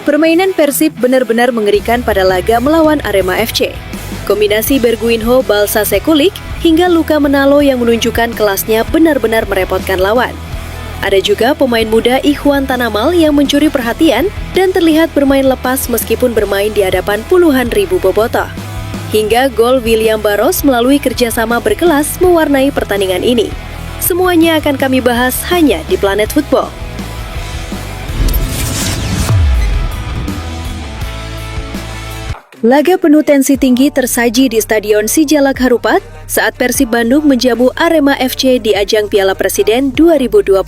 Permainan Persib benar-benar mengerikan pada laga melawan Arema FC. Kombinasi Berguinho, Balsa Sekulik, hingga Luka Menalo yang menunjukkan kelasnya benar-benar merepotkan lawan. Ada juga pemain muda Ikhwan Tanamal yang mencuri perhatian dan terlihat bermain lepas meskipun bermain di hadapan puluhan ribu bobotoh. Hingga gol William Barros melalui kerjasama berkelas mewarnai pertandingan ini. Semuanya akan kami bahas hanya di Planet Football. Laga penuh tensi tinggi tersaji di Stadion Sijalak Harupat saat Persib Bandung menjamu Arema FC di ajang Piala Presiden 2026.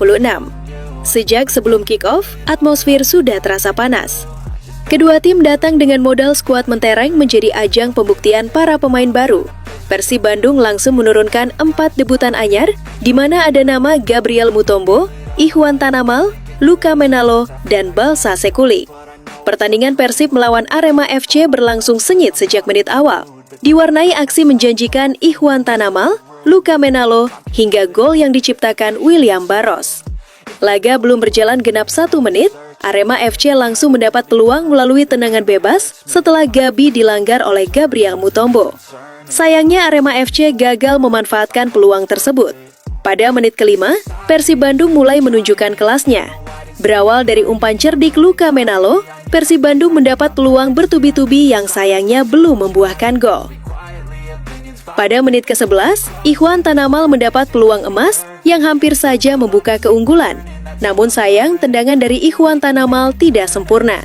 Sejak sebelum kick-off, atmosfer sudah terasa panas. Kedua tim datang dengan modal skuad mentereng menjadi ajang pembuktian para pemain baru. Persib Bandung langsung menurunkan 4 debutan anyar, di mana ada nama Gabriel Mutombo, Ikhwan Tanamal, Luka Menalo, dan Balsa Sekulik. Pertandingan Persib melawan Arema FC berlangsung sengit sejak menit awal. Diwarnai aksi menjanjikan Ikhwan Tanamal, Luka Menalo, hingga gol yang diciptakan William Barros. Laga belum berjalan genap 1 menit, Arema FC langsung mendapat peluang melalui tendangan bebas setelah Gabi dilanggar oleh Gabriel Mutombo. Sayangnya Arema FC gagal memanfaatkan peluang tersebut. Pada menit kelima, Persib Bandung mulai menunjukkan kelasnya. Berawal dari umpan cerdik Luka Menalo, Persib Bandung mendapat peluang bertubi-tubi yang sayangnya belum membuahkan gol. Pada menit ke-11, Ikhwan Tanamal mendapat peluang emas yang hampir saja membuka keunggulan. Namun sayang, tendangan dari Ikhwan Tanamal tidak sempurna.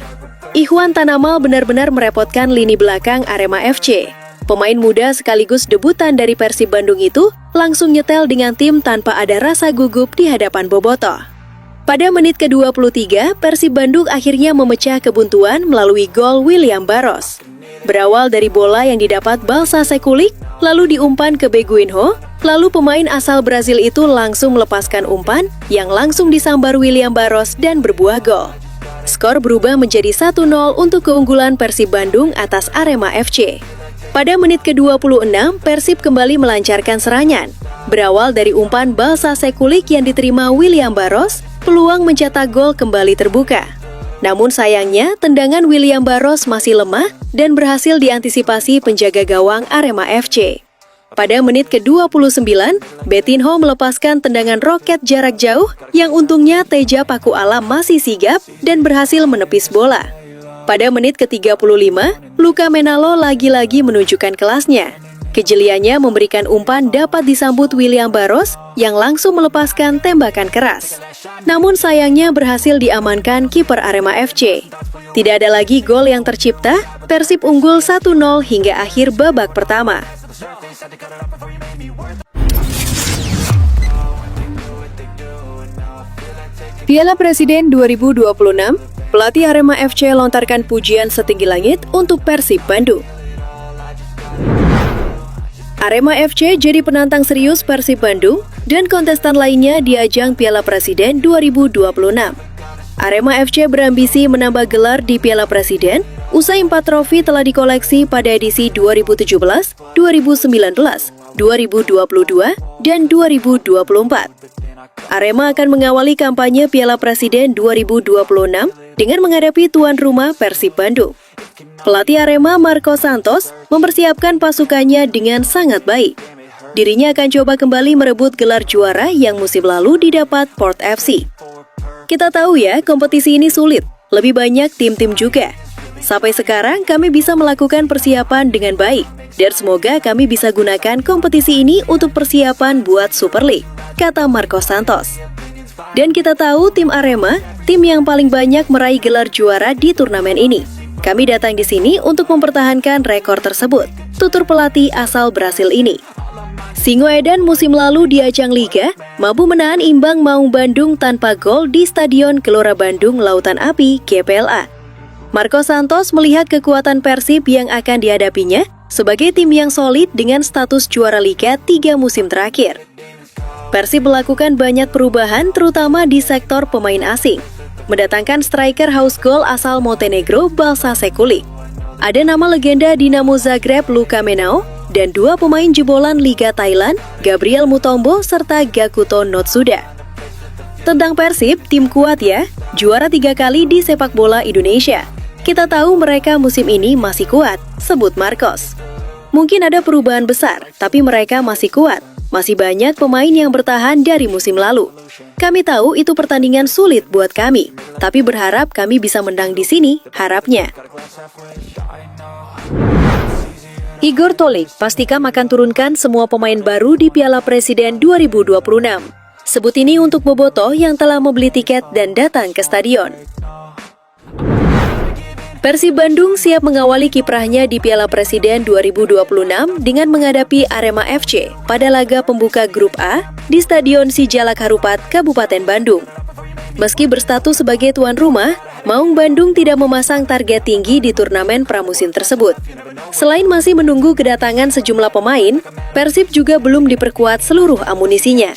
Ikhwan Tanamal benar-benar merepotkan lini belakang Arema FC. Pemain muda sekaligus debutan dari Persib Bandung itu langsung nyetel dengan tim tanpa ada rasa gugup di hadapan bobotoh. Pada menit ke-23, Persib Bandung akhirnya memecah kebuntuan melalui gol William Barros. Berawal dari bola yang didapat Balsa Sekulik, lalu diumpan ke Berguinho, lalu pemain asal Brazil itu langsung melepaskan umpan yang langsung disambar William Barros dan berbuah gol. Skor berubah menjadi 1-0 untuk keunggulan Persib Bandung atas Arema FC. Pada menit ke-26, Persib kembali melancarkan serangan. Berawal dari umpan Balsa Sekulik yang diterima William Barros, peluang mencetak gol kembali terbuka. Namun sayangnya, tendangan William Barros masih lemah dan berhasil diantisipasi penjaga gawang Arema FC. Pada menit ke-29, Betinho melepaskan tendangan roket jarak jauh yang untungnya Teja Paku Alam masih sigap dan berhasil menepis bola. Pada menit ke-35, Luka Menalo lagi-lagi menunjukkan kelasnya. Kejeliannya memberikan umpan dapat disambut William Barros yang langsung melepaskan tembakan keras. Namun sayangnya berhasil diamankan kiper Arema FC. Tidak ada lagi gol yang tercipta, Persib unggul 1-0 hingga akhir babak pertama. Piala Presiden 2026, pelatih Arema FC lontarkan pujian setinggi langit untuk Persib Bandung. Arema FC jadi penantang serius Persib Bandung dan kontestan lainnya di ajang Piala Presiden 2026. Arema FC berambisi menambah gelar di Piala Presiden usai 4 trofi telah dikoleksi pada edisi 2017, 2019, 2022, dan 2024. Arema akan mengawali kampanye Piala Presiden 2026 dengan menghadapi tuan rumah Persib Bandung. Pelatih Arema Marco Santos mempersiapkan pasukannya dengan sangat baik. Dirinya akan coba kembali merebut gelar juara yang musim lalu didapat Port FC. Kita tahu ya, kompetisi ini sulit, lebih banyak tim-tim juga. Sampai sekarang kami bisa melakukan persiapan dengan baik, dan semoga kami bisa gunakan kompetisi ini untuk persiapan buat Super League, kata Marco Santos. Dan kita tahu tim Arema, tim yang paling banyak meraih gelar juara di turnamen ini. Kami datang di sini untuk mempertahankan rekor tersebut, tutur pelatih asal Brasil ini. Singoedan musim lalu di ajang Liga, mampu menahan imbang Maung Bandung tanpa gol di Stadion Gelora Bandung Lautan Api (GPLA). Marco Santos melihat kekuatan Persib yang akan dihadapinya sebagai tim yang solid dengan status juara Liga 3 musim terakhir. Persib melakukan banyak perubahan terutama di sektor pemain asing. Mendatangkan striker haus gol asal Montenegro Balsa Sekulik. Ada nama legenda Dinamo Zagreb Luka Menao dan 2 pemain jebolan Liga Thailand Gabriel Mutombo serta Gakuto Notsuda. Tentang Persib, tim kuat ya, juara 3 kali di sepak bola Indonesia. Kita tahu mereka musim ini masih kuat, sebut Marcos. Mungkin ada perubahan besar, tapi mereka masih kuat. Masih banyak pemain yang bertahan dari musim lalu. Kami tahu itu pertandingan sulit buat kami, tapi berharap kami bisa menang di sini, harapnya. Igor Tolik pastikan akan turunkan semua pemain baru di Piala Presiden 2026. Sebut ini untuk bobotoh yang telah membeli tiket dan datang ke stadion. Persib Bandung siap mengawali kiprahnya di Piala Presiden 2026 dengan menghadapi Arema FC pada laga pembuka Grup A di Stadion Sijalak Harupat, Kabupaten Bandung. Meski berstatus sebagai tuan rumah, Maung Bandung tidak memasang target tinggi di turnamen pramusim tersebut. Selain masih menunggu kedatangan sejumlah pemain, Persib juga belum diperkuat seluruh amunisinya.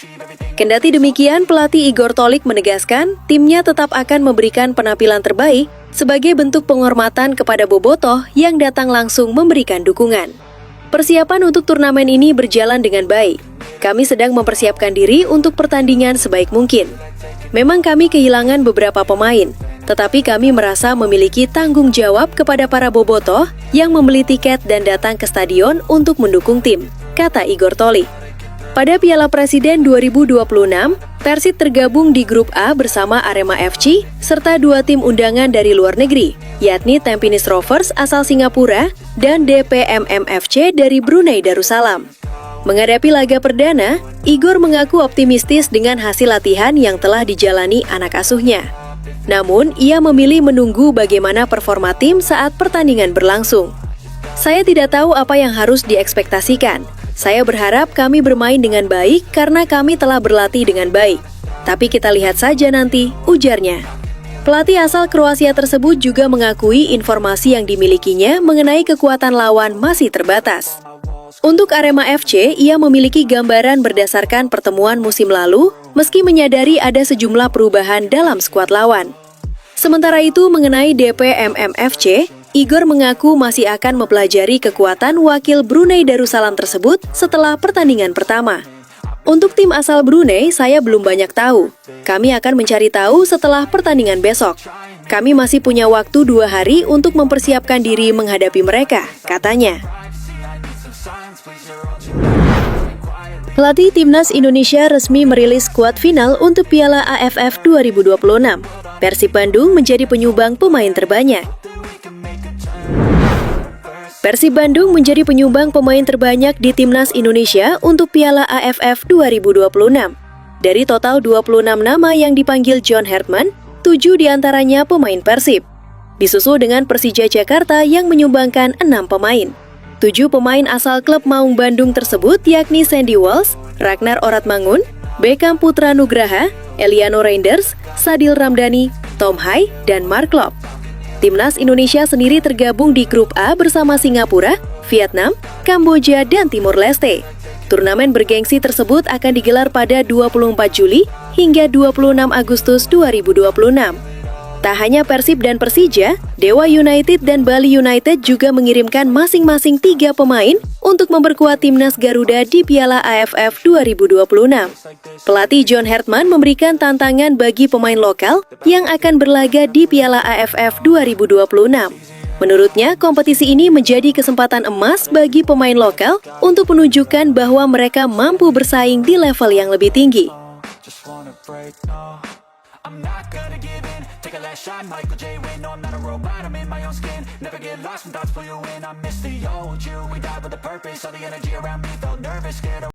Kendati demikian, pelatih Igor Tolik menegaskan timnya tetap akan memberikan penampilan terbaik sebagai bentuk penghormatan kepada bobotoh yang datang langsung memberikan dukungan. Persiapan untuk turnamen ini berjalan dengan baik. Kami sedang mempersiapkan diri untuk pertandingan sebaik mungkin. Memang kami kehilangan beberapa pemain, tetapi kami merasa memiliki tanggung jawab kepada para bobotoh yang membeli tiket dan datang ke stadion untuk mendukung tim, kata Igor Tolik. Pada Piala Presiden 2026, Persib tergabung di Grup A bersama Arema FC serta dua tim undangan dari luar negeri, yakni Tampines Rovers asal Singapura dan DPMM FC dari Brunei Darussalam. Menghadapi laga perdana, Igor mengaku optimistis dengan hasil latihan yang telah dijalani anak asuhnya. Namun, ia memilih menunggu bagaimana performa tim saat pertandingan berlangsung. Saya tidak tahu apa yang harus diekspektasikan. Saya berharap kami bermain dengan baik karena kami telah berlatih dengan baik. Tapi kita lihat saja nanti, ujarnya. Pelatih asal Kroasia tersebut juga mengakui informasi yang dimilikinya mengenai kekuatan lawan masih terbatas. Untuk Arema FC, ia memiliki gambaran berdasarkan pertemuan musim lalu, meski menyadari ada sejumlah perubahan dalam skuad lawan. Sementara itu, mengenai DPMM FC, Igor mengaku masih akan mempelajari kekuatan wakil Brunei Darussalam tersebut setelah pertandingan pertama. Untuk tim asal Brunei, saya belum banyak tahu. Kami akan mencari tahu setelah pertandingan besok. Kami masih punya waktu 2 hari untuk mempersiapkan diri menghadapi mereka, katanya. Pelatih Timnas Indonesia resmi merilis skuad final untuk Piala AFF 2026. Persib Bandung menjadi penyumbang pemain terbanyak. Persib Bandung menjadi penyumbang pemain terbanyak di Timnas Indonesia untuk Piala AFF 2026. Dari total 26 nama yang dipanggil John Hartman, 7 diantaranya pemain Persib. Disusul dengan Persija Jakarta yang menyumbangkan 6 pemain. 7 pemain asal klub Maung Bandung tersebut yakni Sandy Walsh, Ragnar Oratmangun, Beckham Putra Nugraha, Eliano Reinders, Sadil Ramdhani, Tom Hai, dan Mark Klok. Timnas Indonesia sendiri tergabung di Grup A bersama Singapura, Vietnam, Kamboja, dan Timor Leste. Turnamen bergengsi tersebut akan digelar pada 24 Juli hingga 26 Agustus 2026. Tak hanya Persib dan Persija, Dewa United dan Bali United juga mengirimkan masing-masing 3 pemain untuk memperkuat Timnas Garuda di Piala AFF 2026. Pelatih John Hartman memberikan tantangan bagi pemain lokal yang akan berlaga di Piala AFF 2026. Menurutnya, kompetisi ini menjadi kesempatan emas bagi pemain lokal untuk menunjukkan bahwa mereka mampu bersaing di level yang lebih tinggi. I'm not gonna give in, take a last shot, Michael J. Win, no, I'm not a robot, I'm in my own skin. Never get lost when thoughts pull you in, I miss the old you. We died with a purpose, all the energy around me felt nervous, scared of